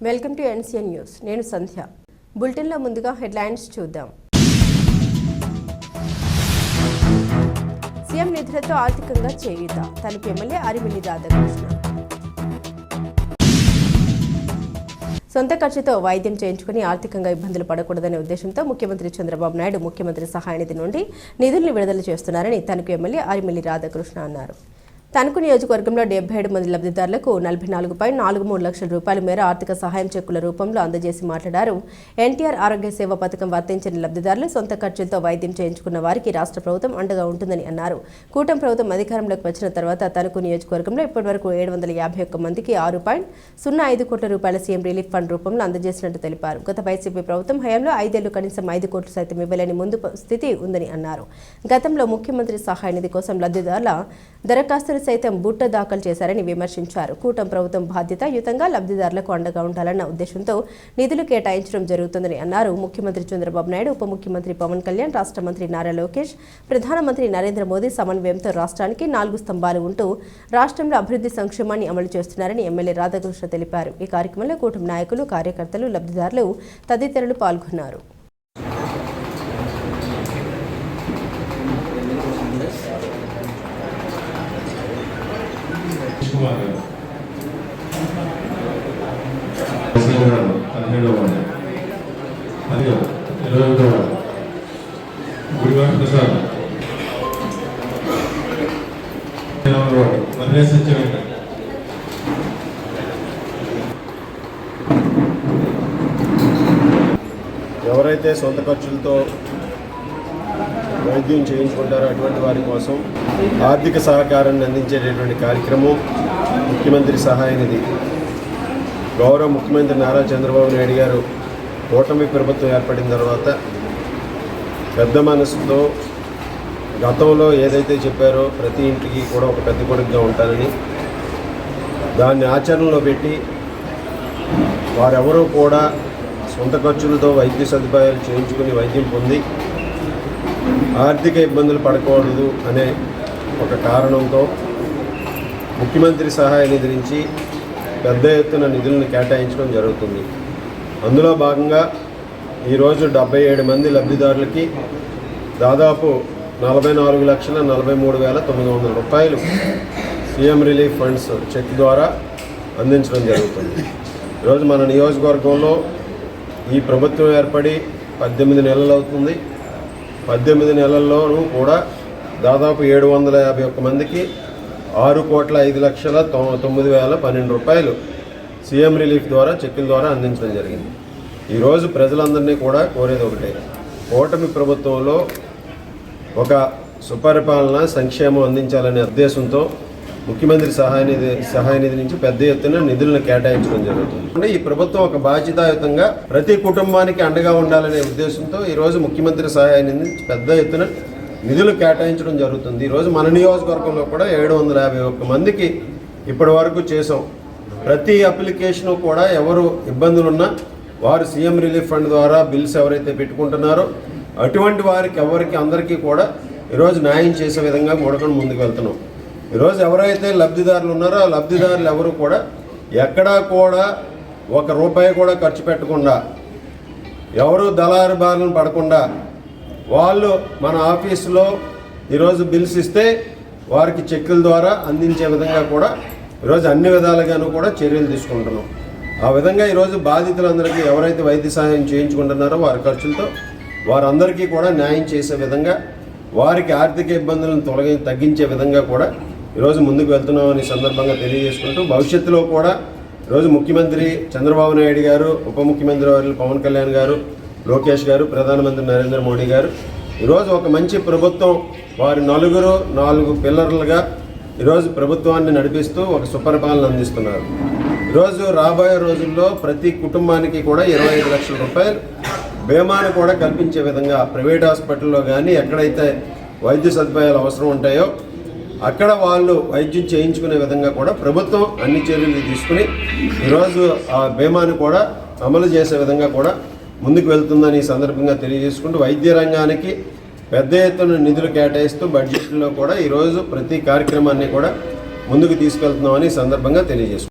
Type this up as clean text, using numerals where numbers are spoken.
Welcome to NCN news. నేను సంధ్య. బులెటిన్లో ముందుగా హెడ్లైన్స్ చూద్దాం. సీఎం నిధులతో ఆర్థికంగా చేయూత. తణుకు ఎమ్మెల్యే అరిమిల్లి రాధాకృష్ణ. సొంత ఖర్చుతో వైద్యం చేయించుకుని ఆర్థికంగా ఇబ్బందులు పడకూడదనే ఉద్దేశంతో ముఖ్యమంత్రి చంద్రబాబు నాయుడు ముఖ్యమంత్రి సహాయ నిధి నుండి నిధులను విడుదల చేస్తున్నారని తణుకు ఎమ్మెల్యే అరిమిల్లి రాధాకృష్ణ అన్నారు. తణుకు నియోజకవర్గంలో 77 మంది లబ్ధిదారులకు 44.43 లక్షల రూపాయల మేర ఆర్థిక సహాయం చెక్కుల రూపంలో అందజేసి మాట్లాడారు. ఎన్టీఆర్ ఆరోగ్య సేవ పథకం వర్తించిన లబ్ధిదారులు సొంత ఖర్చులతో వైద్యం చేయించుకున్న వారికి రాష్ట్ర ప్రభుత్వం అండగా ఉంటుందని అన్నారు. కూటమి ప్రభుత్వం అధికారంలోకి వచ్చిన తర్వాత తణుకు నియోజకవర్గంలో ఇప్పటివరకు 751 మందికి 6.05 కోట్ల రూపాయల సీఎం రిలీఫ్ ఫండ్ రూపంలో అందజేసినట్టు తెలిపారు. గత వైసీపీ ప్రభుత్వం హయాంలో 5 ఏళ్లు కనీసం 5 కోట్లు సైతం ఇవ్వలేని ముందు స్థితి ఉందని అన్నారు. గతంలో ముఖ్యమంత్రి సహాయ నిధి కోసం లబ్ధిదారుల దరఖాస్తులు సైతం బుట్ట దాఖలు చేశారని విమర్శించారు. కూటమి ప్రభుత్వం బాధ్యతాయుతంగా లబ్ధిదారులకు అండగా ఉండాలన్న ఉద్దేశంతో నిధులు కేటాయించడం జరుగుతుందని అన్నారు. ముఖ్యమంత్రి చంద్రబాబు నాయుడు, ఉప ముఖ్యమంత్రి పవన్ కళ్యాణ్, రాష్ట్ర మంత్రి నారా లోకేష్, ప్రధానమంత్రి నరేంద్ర మోదీ సమన్వయంతో రాష్ట్రానికి 4 స్తంభాలు ఉంటూ రాష్ట్రంలో అభివృద్ధి సంక్షేమాన్ని అమలు చేస్తున్నారని ఎమ్మెల్యే రాధాకృష్ణ తెలిపారు. ఈ కార్యక్రమంలో కూటమి నాయకులు, కార్యకర్తలు, లబ్ధిదారులు తదితరులు పాల్గొన్నారు. ఎవరైతే సొంత ఖర్చులతో వైద్యం చేయించుకుంటారో అటువంటి వారి కోసం ఆర్థిక సహకారాన్ని అందించేటటువంటి కార్యక్రమం ముఖ్యమంత్రి సహాయ నిధి. గౌరవ ముఖ్యమంత్రి నారా చంద్రబాబు నాయుడు గారు కూటమి ప్రభుత్వం ఏర్పడిన తర్వాత పెద్ద మనసుతో గతంలో ఏదైతే చెప్పారో ప్రతి ఇంటికి కూడా ఒక పెద్ద కొడుకుగా ఉంటానని దాన్ని ఆచరణలో పెట్టి వారెవరూ కూడా సొంత ఖర్చులతో వైద్య సదుపాయాలు చేయించుకుని వైద్యం పొంది ఆర్థిక ఇబ్బందులు పడకూడదు అనే ఒక కారణంతో ముఖ్యమంత్రి సహాయ నిధి నుంచి పెద్ద ఎత్తున నిధులను కేటాయించడం జరుగుతుంది. అందులో భాగంగా ఈరోజు 77 మంది లబ్ధిదారులకి దాదాపు 44,43,900 రూపాయలు సీఎం రిలీఫ్ ఫండ్స్ చెక్ ద్వారా అందించడం జరుగుతుంది. ఈరోజు మన నియోజకవర్గంలో ఈ ప్రభుత్వం ఏర్పడి 18 నెలలు అవుతుంది. 18 నెలల్లోనూ కూడా దాదాపు 751 మందికి 6,05,09,012 రూపాయలు సీఎం రిలీఫ్ ద్వారా చెక్కుల ద్వారా అందించడం జరిగింది. ఈరోజు ప్రజలందరినీ కూడా కోరేది ఒకటే, కూటమి ప్రభుత్వంలో ఒక సుపరిపాలన సంక్షేమం అందించాలనే ఉద్దేశంతో ముఖ్యమంత్రి సహాయ నిధి నుంచి పెద్ద ఎత్తున నిధులను కేటాయించడం జరుగుతుంది. అంటే ఈ ప్రభుత్వం ఒక బాధ్యతాయుతంగా ప్రతి కుటుంబానికి అండగా ఉండాలనే ఉద్దేశంతో ఈరోజు ముఖ్యమంత్రి సహాయ నిధి నుంచి పెద్ద ఎత్తున నిధులు కేటాయించడం జరుగుతుంది. ఈరోజు మన నియోజకవర్గంలో కూడా 751 మందికి ఇప్పటి వరకు చేసాం. ప్రతి అప్లికేషను కూడా ఎవరు ఇబ్బందులున్నా వారు సీఎం రిలీఫ్ ఫండ్ ద్వారా బిల్స్ ఎవరైతే పెట్టుకుంటున్నారో అటువంటి వారికి ఎవరికి అందరికీ కూడా ఈరోజు న్యాయం చేసే విధంగా కూడకుండా ముందుకు వెళ్తున్నాం. ఈరోజు ఎవరైతే లబ్ధిదారులు ఉన్నారో ఆ లబ్ధిదారులు ఎవరు కూడా ఎక్కడా కూడా 1 రూపాయి కూడా ఖర్చు పెట్టకుండా, ఎవరు దళారు బారిన పడకుండా వాళ్ళు మన ఆఫీసులో ఈరోజు బిల్స్ ఇస్తే వారికి చెక్కుల ద్వారా అందించే విధంగా కూడా ఈరోజు అన్ని విధాలుగాను కూడా చర్యలు తీసుకుంటున్నాం. ఆ విధంగా ఈరోజు బాధితులందరికీ ఎవరైతే వైద్య సహాయం చేయించుకుంటున్నారో వారి ఖర్చులతో వారందరికీ కూడా న్యాయం చేసే విధంగా, వారికి ఆర్థిక ఇబ్బందులను తగ్గించే విధంగా కూడా ఈరోజు ముందుకు వెళ్తున్నామని సందర్భంగా తెలియజేసుకుంటూ భవిష్యత్తులో కూడా ఈరోజు ముఖ్యమంత్రి చంద్రబాబు నాయుడు గారు, ఉప ముఖ్యమంత్రి వారు పవన్ కళ్యాణ్ గారు, లోకేష్ గారు, ప్రధానమంత్రి నరేంద్ర మోడీ గారు ఈరోజు ఒక మంచి ప్రభుత్వం వారి 4 పిల్లర్లుగా ఈరోజు ప్రభుత్వాన్ని నడిపిస్తూ ఒక సుపరిపాలన అందిస్తున్నారు. ఈరోజు రాబోయే రోజుల్లో ప్రతి కుటుంబానికి కూడా 25 లక్షల రూపాయలు బీమాను కూడా కల్పించే విధంగా ప్రైవేట్ హాస్పిటల్లో కానీ ఎక్కడైతే వైద్య సదుపాయాలు అవసరం ఉంటాయో అక్కడ వాళ్ళు వైద్యం చేయించుకునే విధంగా కూడా ప్రభుత్వం అన్ని చర్యలు తీసుకుని ఈరోజు ఆ బీమాను కూడా అమలు చేసే విధంగా కూడా ముందుకు వెళ్తుందని ఈ సందర్భంగా తెలియజేసుకుంటూ వైద్య రంగానికి పెద్ద ఎత్తున నిధులు కేటాయిస్తూ బడ్జెట్లో కూడా ఈరోజు ప్రతి కార్యక్రమాన్ని కూడా ముందుకు తీసుకెళ్తున్నామని సందర్భంగా తెలియజేసుకుంటాం.